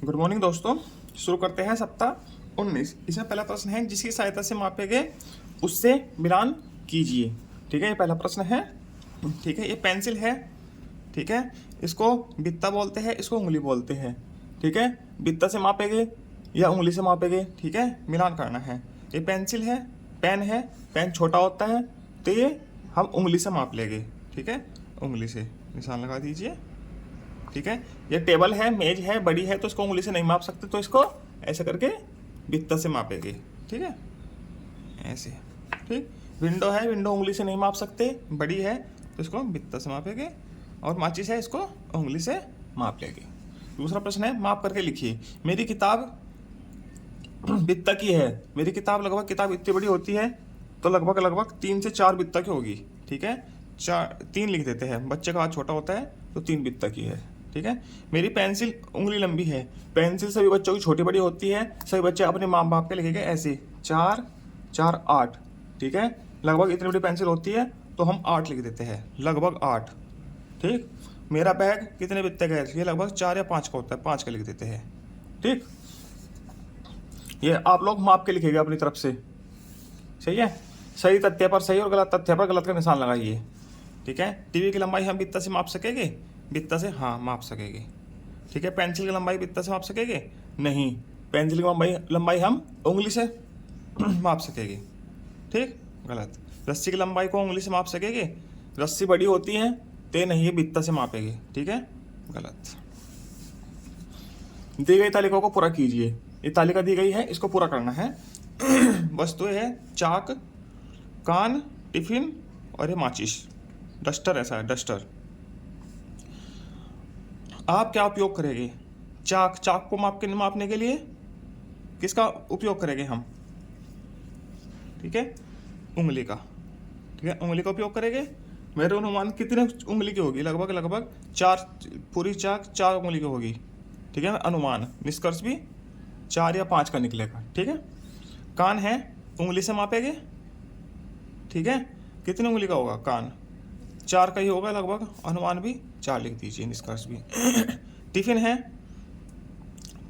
Good morning दोस्तों। शुरू करते हैं सप्ताह 19। इसमें पहला प्रश्न है, जिसकी सहायता से मापे गए उससे मिलान कीजिए। ठीक है, ये पहला प्रश्न है। ठीक है, ये पेंसिल है। ठीक है, इसको बित्ता बोलते हैं, इसको उंगली बोलते हैं। ठीक है, बित्ता से मापे गए या उंगली से मापे गए। ठीक है, मिलान करना है। ये पेंसिल है, पेन है, पेन छोटा होता है तो ये हम उंगली से माप लेंगे। ठीक है, उंगली से निशान लगा दीजिए। ठीक है, ये टेबल है, मेज है, बड़ी है तो इसको उंगली से नहीं माप सकते, तो इसको ऐसे करके बित्ता से मापेंगे। ठीक है, ऐसे। ठीक, विंडो है, विंडो उंगली से नहीं माप सकते, बड़ी है तो इसको बित्ता से मापेंगे। और माचिस है, इसको उंगली से माप लेंगे। दूसरा प्रश्न है, माप करके लिखिए। मेरी किताब बित्ता की है। मेरी किताब लगभग, किताब इतनी बड़ी होती है तो लगभग 3 से 4 बित्ता की होगी। ठीक है, 3 लिख देते हैं, बच्चे का हाथ छोटा होता है तो 3 बित्ता की है। ठीक है, मेरी पेंसिल उंगली लंबी है। पेंसिल सभी बच्चों की छोटी बड़ी होती है, सभी बच्चे अपने माँ बाप के लिखेंगे ऐसे 4 4 8। ठीक है, लगभग इतनी बड़ी पेंसिल होती है तो हम 8 लिख देते हैं, लगभग 8। ठीक, मेरा बैग कितने बित्ते का है, ये लगभग 4 या 5 का होता है, 5 का लिख देते हैं। ठीक, ये आप लोग माप के लिखेंगे अपनी तरफ से। सही है, सही तथ्य पर सही और गलत तथ्य पर गलत का निशान लगाइए। ठीक है, टीवी की लंबाई हम बित्ता से माप सकेंगे, बित्ता से हाँ माप सकेंगे। ठीक है, पेंसिल की लंबाई बित्ता से माप सकेंगे नहीं, पेंसिल की लंबाई हम उंगली से माप सकेंगे। ठीक, गलत। रस्सी की लंबाई को उंगली से माप सकेंगे, रस्सी बड़ी होती है तो नहीं, ये बित्ता से मापेंगे। ठीक है, गलत। दी गई तालिका को पूरा कीजिए। ये तालिका दी गई है, इसको पूरा करना है। वस्तुएं है, चाक, कान, टिफिन और ये माचिस, डस्टर। ऐसा है, डस्टर। आप क्या उपयोग करेंगे? चाक, चाक को मापने के लिए किसका उपयोग करेंगे हम? ठीक है, उंगली का। ठीक है, उंगली का उपयोग करेंगे। मेरे अनुमान कितने उंगली की होगी? लगभग 4, पूरी चाक 4 उंगली की होगी। ठीक है, अनुमान, निष्कर्ष भी 4 या 5 का निकलेगा। ठीक है, कान है, उंगली से मापेंगे। ठीक है, कितनी उंगली का होगा कान? 4 का ही होगा लगभग, अनुमान भी 4 लिख दीजिए, निष्कर्ष भी। टिफिन है,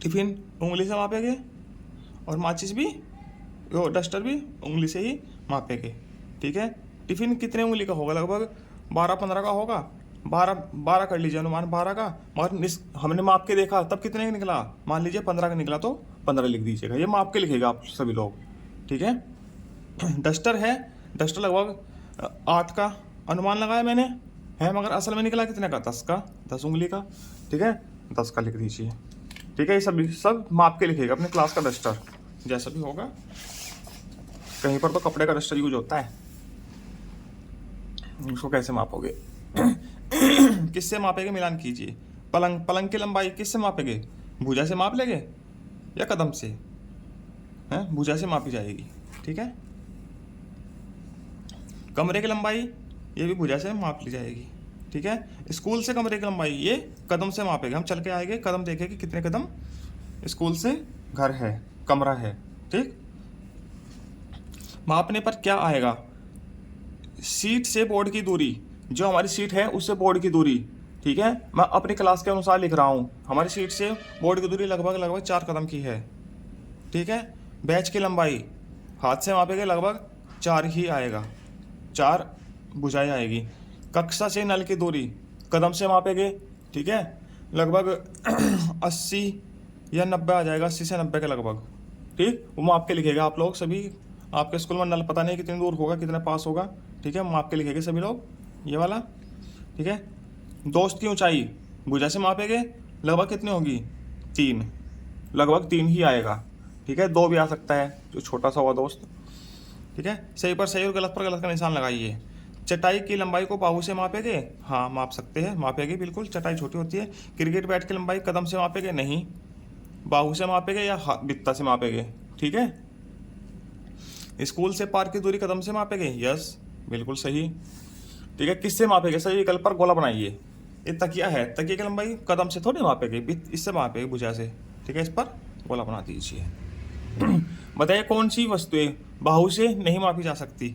टिफिन उंगली से मापेंगे। और माचिस भी, वो डस्टर भी उंगली से ही मापेंगे। ठीक है, टिफिन कितने उंगली का होगा? लगभग 12-15 का होगा। 12 कर लीजिए, अनुमान 12 का। मगर हमने माप के देखा तब कितने का निकला, मान लीजिए 15 का निकला तो 15 लिख दीजिएगा। ये माप के लिखेगा आप सभी लोग। ठीक है, डस्टर है, डस्टर लगभग 8 का अनुमान लगाया मैंने है, मगर असल में निकला कितने का? 10 का, 10 उंगली का। ठीक है, 10 का लिख दीजिए। ठीक है, ये सब माप के लिखेगा अपने क्लास का डस्टर, जैसा भी होगा। कहीं पर तो कपड़े का डस्टर यूज होता है, उसको कैसे मापोगे? किससे मापेंगे? मिलान कीजिए। पलंग की लंबाई किससे मापेंगे? भुजा से माप लेंगे या कदम से? हैं, भुजा से मापी जाएगी। ठीक है, कमरे की लंबाई ये भी भुजा से माप ली जाएगी। ठीक है, स्कूल से कमरे की लंबाई ये कदम से मापेंगे। हम चल के आएंगे, कदम देखेंगे कितने कदम स्कूल से घर है, कमरा है। ठीक, मापने पर क्या आएगा? सीट से बोर्ड की दूरी, जो हमारी सीट है उससे बोर्ड की दूरी। ठीक है, मैं अपनी क्लास के अनुसार लिख रहा हूँ। हमारी सीट से बोर्ड की दूरी लगभग 4 कदम की है। ठीक है, बैच की लंबाई हाथ से मापेंगे, लगभग 4 ही आएगा, 4 भुजाएं आएगी। कक्षा से नल की दूरी कदम से मापेंगे। ठीक है, लगभग 80 या 90 आ जाएगा, 80 से 90 के लगभग। ठीक, वो माप के लिखेगा आप लोग सभी। आपके स्कूल में नल पता नहीं कितनी दूर होगा, कितने पास होगा। ठीक है, माप के लिखेंगे सभी लोग, ये वाला। ठीक है, दोस्त की ऊंचाई भुजा से मापेंगे, लगभग कितनी होगी? 3, लगभग 3 ही आएगा। ठीक है, 2 भी आ सकता है, जो छोटा सा हुआ दोस्त। ठीक है, सही पर सही और गलत पर गलत का निशान लगाइए। चटाई की लंबाई को बाहू से मापेंगे? हाँ माप सकते हैं, मापेंगे बिल्कुल, चटाई छोटी होती है। क्रिकेट बैट की लंबाई कदम से मापेंगे? नहीं, बाहू से मापेंगे या बित्ता से मापेंगे। ठीक है, स्कूल से पार्क की दूरी कदम से मापेंगे? यस, बिल्कुल सही। ठीक है, किससे मापेंगे? सही विकल्प पर गोला बनाइए। ये तकिया है, तकिया की लंबाई कदम से थोड़ी मापेंगे, इससे मापेंगे, भुजा से। ठीक है, इस पर गोला बना दीजिए। बताइए कौन सी वस्तुएं बाहु से नहीं मापी जा सकती?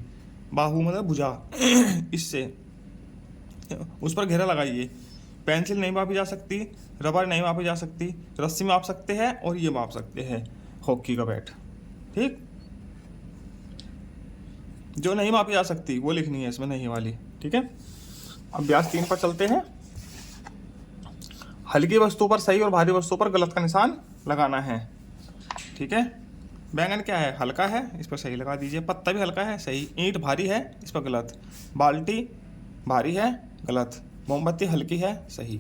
बाहु मतलब भुजा, इससे उस पर घेरा लगाइए। पेंसिल नहीं मापी जा सकती, रबर नहीं मापी जा सकती, रस्सी माप सकते हैं और ये माप सकते हैं हॉकी का बैट। ठीक, जो नहीं मापी जा सकती वो लिखनी है इसमें, नहीं वाली। ठीक है, अभ्यास 3 पर चलते हैं। हल्की वस्तु पर सही और भारी वस्तु पर गलत का निशान लगाना है। ठीक है, बैंगन क्या है, हल्का है, इस पर सही लगा दीजिए। पत्ता भी हल्का है, सही। ईंट भारी है, इस पर गलत। बाल्टी भारी है, गलत। मोमबत्ती हल्की है, सही।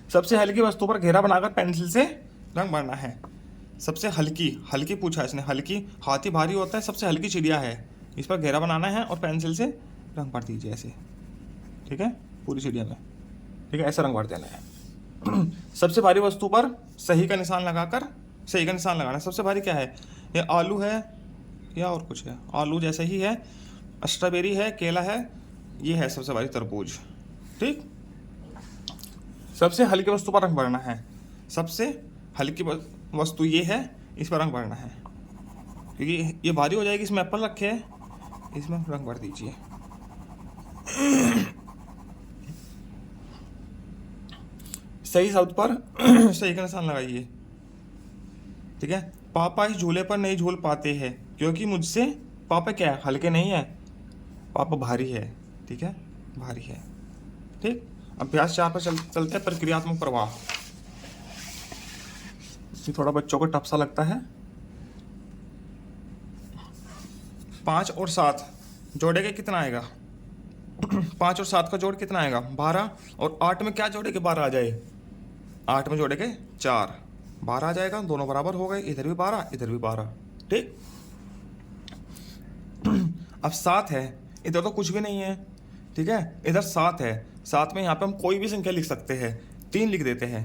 सबसे हल्की वस्तु पर घेरा बनाकर पेंसिल से रंग भरना है। सबसे हल्की, हल्की पूछा इसने, हल्की। हाथी भारी होता है, सबसे हल्की चिड़िया है, इस पर घेरा बनाना है और पेंसिल से रंग भर दीजिए ऐसे। ठीक है, पूरी चिड़िया में। ठीक है, ऐसा रंग भर देना है। सबसे भारी वस्तु पर सही का निशान लगाकर सही का निशान लगाना है। सबसे भारी क्या है, ये आलू है या और कुछ है, आलू जैसे ही है, स्ट्रॉबेरी है, केला है, ये है सबसे भारी तरबूज। ठीक, सबसे हल्की वस्तु पर रंग भरना है। सबसे हल्की वस्तु ये है, इस पर रंग भरना है, क्योंकि ये भारी हो जाएगी। इसमें एप्पल रखे हैं, इसमें रंग भर दीजिए। सही शब्द पर सही का निशान लगाइए। ठीक है, पापा इस झूले पर नहीं झूल पाते हैं क्योंकि मुझसे, पापा क्या है, हल्के नहीं है, पापा भारी है। ठीक है, भारी है। ठीक, अभ्यास 4 पर चलते हैं। प्रक्रियात्मक प्रवाह, ये थोड़ा बच्चों को टफ सा लगता है। 5 और 7 जोड़ेंगे कितना आएगा? 5 और 7 का जोड़ कितना आएगा? 12। और 8 में क्या जोड़ेंगे 12 आ जाए? 8 में जोड़ेंगे 4, 12 आ जाएगा। दोनों बराबर हो गए, इधर भी 12, इधर भी 12। ठीक, अब 7 है, इधर तो कुछ भी नहीं है। ठीक है, इधर 7 है, 7 में यहाँ पे हम कोई भी संख्या लिख सकते हैं। 3 लिख देते हैं,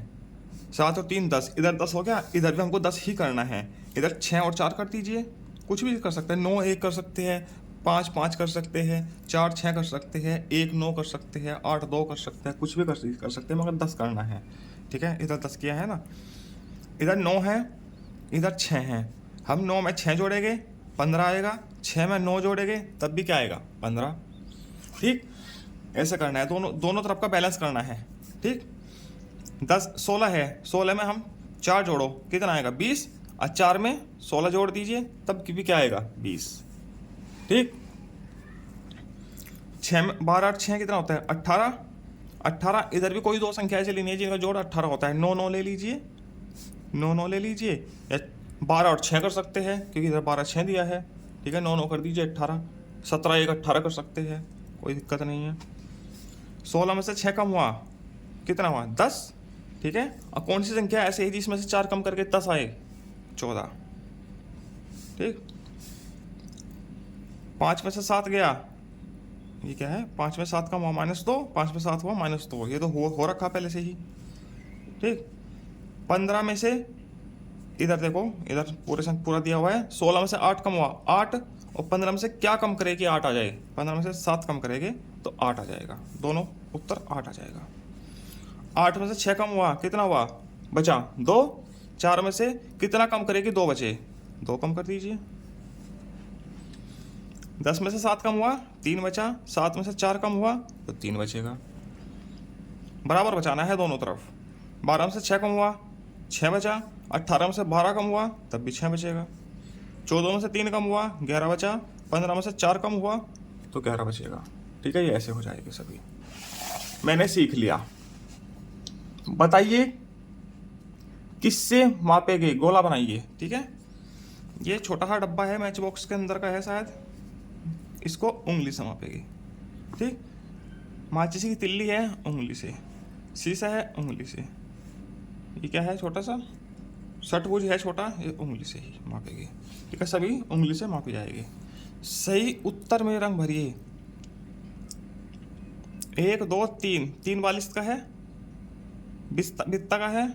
7 और 3 10, इधर 10 हो गया, इधर भी हमको 10 ही करना है। इधर 6 और 4 कर दीजिए, कुछ भी कर सकते हैं। 9 1 कर सकते हैं, 5 5 कर सकते हैं, 4 6 कर सकते हैं, 1 9 कर सकते हैं, 8 2 कर सकते हैं, कुछ भी कर सकते हैं, मगर 10 करना है। ठीक है, इधर 10 किया है ना, इधर 9 है, इधर 6 है। हम 9 में 6 जोड़ेंगे, 15 आएगा। 6 में 9 जोड़ेंगे, तब भी क्या आएगा? 15। ठीक, ऐसे करना है, दोनों तरफ का बैलेंस करना है। ठीक, 10 16 है, 16 में हम 4 जोड़ो, कितना आएगा? 20। और 4 में 16 जोड़ दीजिए, तब भी क्या आएगा? 20। ठीक, 6 में 12 और 6 कितना होता है? 18। 18, इधर भी कोई 2 संख्या ऐसे लेनी है जिनका जोड़ 18 होता है। 9 9 ले लीजिए, 9 9 ले लीजिए, या 12 और 6 कर सकते हैं, क्योंकि इधर 12 6 दिया है। ठीक है, 9 9 कर दीजिए, 18। 17 1 18 कर सकते हैं, कोई दिक्कत नहीं है। 16 में से 6 कम हुआ, कितना हुआ? 10। ठीक है, अब कौन सी संख्या ऐसे ही जिसमें से 4 कम करके 10 आए? 14। ठीक, 5 में से 7 गया, ये क्या है? 5 में 7 कम हुआ -2, 5 में 7 हुआ -2, ये तो हो रखा पहले से ही। ठीक, 15 में से, इधर देखो, इधर पूरा दिया हुआ है। 16 में से 8 कम हुआ, 8। और 15 में से क्या कम करे कि 8 आ जाए? 15 में से 7 कम करेंगे तो 8 आ जाएगा, दोनों उत्तर 8 आ जाएगा। 8 में से 6 कम हुआ, कितना हुआ? बचा 2। 4 में से कितना कम करेगी? 2 बचे, 2 कम कर दीजिए। 10 में से 7 कम हुआ, 3 बचा। 7 में से 4 कम हुआ तो 3 बचेगा, बराबर बचाना है दोनों तरफ। 12 में से 6 कम हुआ, 6 बचा। 18 में से 12 कम हुआ, तब भी 6 बचेगा। 14 में से 3 कम हुआ, 11 बचा। 15 में से 4 कम हुआ तो 11 बचेगा। ठीक है, ये ऐसे हो जाएगी सभी। मैंने सीख लिया। बताइए किससे मापेंगे? गोला बनाइए। ठीक है, ये छोटा सा डब्बा है, मैच बॉक्स के अंदर का है शायद, इसको उंगली से मापेंगे। ठीक, माचिस की तिल्ली है, उंगली से। शीशा है, उंगली से। ये क्या है? छोटा सा षटभुज है छोटा, ये उंगली से ही मापेगी। ठीक है, सभी उंगली से मापी जाएगी। सही उत्तर में रंग भरिए। 1 2 3, 3 बालिश का है, बित्ता का है,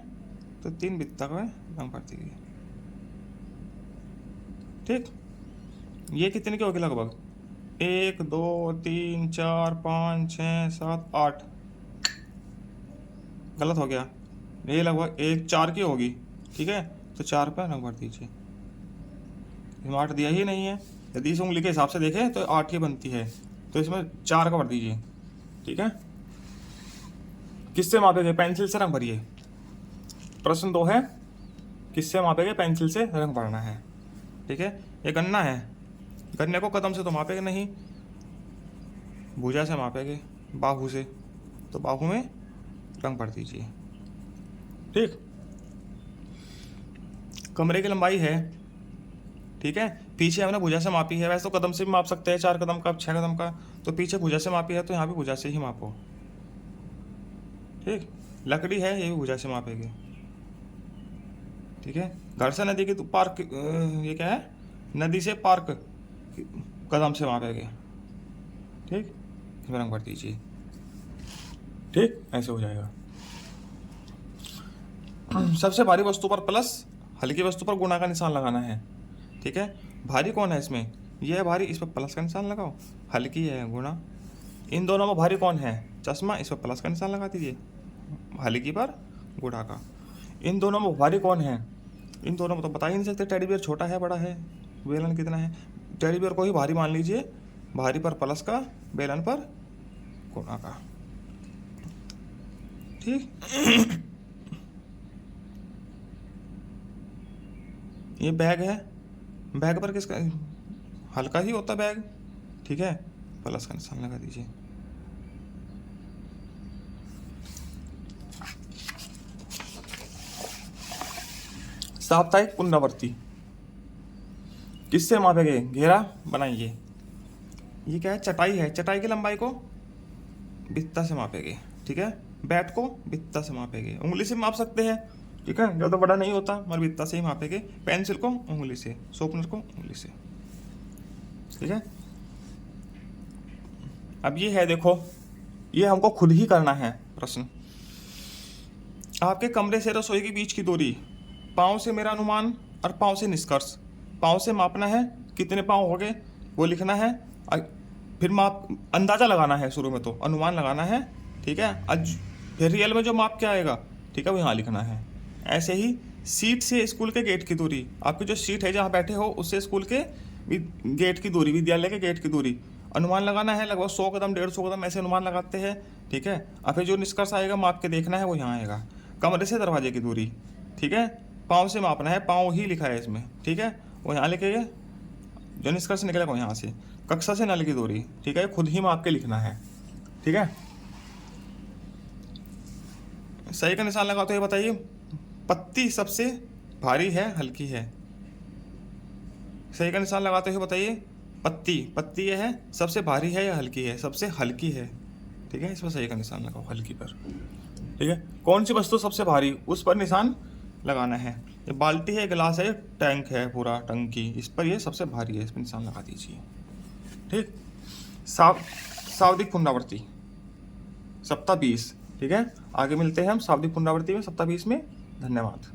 तो 3 बित्ता का रंग भर दीजिए। ठीक, ये कितने की होगी लगभग? 1 2 3 4 5 6 7 8, गलत हो गया। ये लगभग 1 4 की होगी। ठीक है, तो 4 पे रंग भर दीजिए। 8 दिया ही नहीं है, यदि इस उंगली के हिसाब से देखें तो 8 की बनती है, तो इसमें 4 का भर दीजिए। ठीक है, किससे मापेंगे? पेंसिल से रंग भरिए। प्रश्न 2 है, किससे मापेंगे? पेंसिल से रंग भरना है। ठीक है, ये गन्ना है, गन्ने को कदम से तो मापेंगे नहीं, भुजा से मापेंगे, बाहू से, तो बाहू में रंग भर दीजिए। ठीक, कमरे की लंबाई है, ठीक है, पीछे हमने भुजा से मापी है, वैसे तो कदम से भी माप सकते हैं, 4 कदम का, 6 कदम का, तो पीछे भुजा से मापी है तो यहाँ भी भुजा से ही मापो। ठीक, लकड़ी है, ये भी भुजा से मापेंगे। ठीक है, घर से नदी की पार्क, ये क्या है? नदी से पार्क कदम से मापेंगे। ठीक, इसमें रंग भर दीजिए। ठीक, ऐसे हो जाएगा। सबसे भारी वस्तु पर प्लस, हल्की वस्तु पर गुणा का निशान लगाना है। ठीक है, भारी कौन है इसमें? यह है भारी, इस पर प्लस का निशान लगाओ, हल्की है गुणा। इन दोनों में भारी कौन है? चश्मा, इस पर प्लस का निशान लगा दीजिए, हल्की पर गुणा का। इन दोनों में भारी कौन है? इन दोनों में तो बता ही नहीं सकते, टेडी बियर छोटा है बड़ा है, बेलन कितना है? टेडी बियर को ही भारी मान लीजिए, भारी पर प्लस का, बेलन पर गुणा का। ठीक, ये बैग है, बैग पर किसका? हल्का ही होता बैग। ठीक है, प्लस का निशान लगा दीजिए। साप्ताहिक पुनरावृत्ति किससे मापेंगे? घेरा बनाइए। ये क्या है? चटाई है, चटाई की लंबाई को बित्ता से मापेंगे। ठीक है, बैट को बित्ता से मापेंगे, उंगली से माप सकते हैं। ठीक है, ज़्यादा बड़ा नहीं होता, मगर बित्ता से ही मापेंगे। पेंसिल को उंगली से, शॉर्पनर को उंगली से। ठीक है, अब ये है, देखो, ये हमको खुद ही करना है। प्रश्न, आपके कमरे से रसोई के बीच की दूरी, पाँव से मेरा अनुमान और पाँव से निष्कर्ष। पाँव से मापना है, कितने पाँव हो गए वो लिखना है, फिर माप अंदाज़ा लगाना है, शुरू में तो अनुमान लगाना है। ठीक है, आज फिर रियल में जो माप क्या आएगा, ठीक है, वो यहाँ लिखना है। ऐसे ही सीट से स्कूल के गेट की दूरी, आपकी जो सीट है जहाँ बैठे हो उससे स्कूल के गेट की दूरी, विद्यालय के गेट की दूरी अनुमान लगाना है। लगभग 100 कदम 150 कदम ऐसे अनुमान लगाते हैं। ठीक है, अब फिर जो निष्कर्ष आएगा माप के देखना है, वो यहाँ आएगा। कमरे से दरवाजे की दूरी, ठीक है, पाँव से मापना है, पाँव ही लिखा है इसमें। ठीक है, वो यहाँ लिखेंगे, जो निष्कर्ष निकलेगा वो यहाँ से। कक्षा से नल की दूरी, ठीक है, खुद ही माप के लिखना है। ठीक है, सही का निशान लगाओ तो ये बताइए, पत्ती सबसे भारी है हल्की है? सही का निशान लगाते हुए बताइए, पत्ती, पत्ती ये है, सबसे भारी है या हल्की है? सबसे हल्की है। ठीक है, इसमें सही का निशान लगाओ, हल्की पर। ठीक है, कौन सी वस्तु सबसे भारी, उस पर निशान लगाना है। ये बाल्टी है, गिलास है, टैंक है, पूरा टंकी, इस पर ये सबसे भारी है, इस पर निशान लगा दीजिए। ठीक, शाब्दिक पुनरावृत्ति सप्ताह 20। ठीक है, आगे मिलते हैं हम शाब्दिक पुनरावृत्ति में सप्ताह 20 में। धन्यवाद।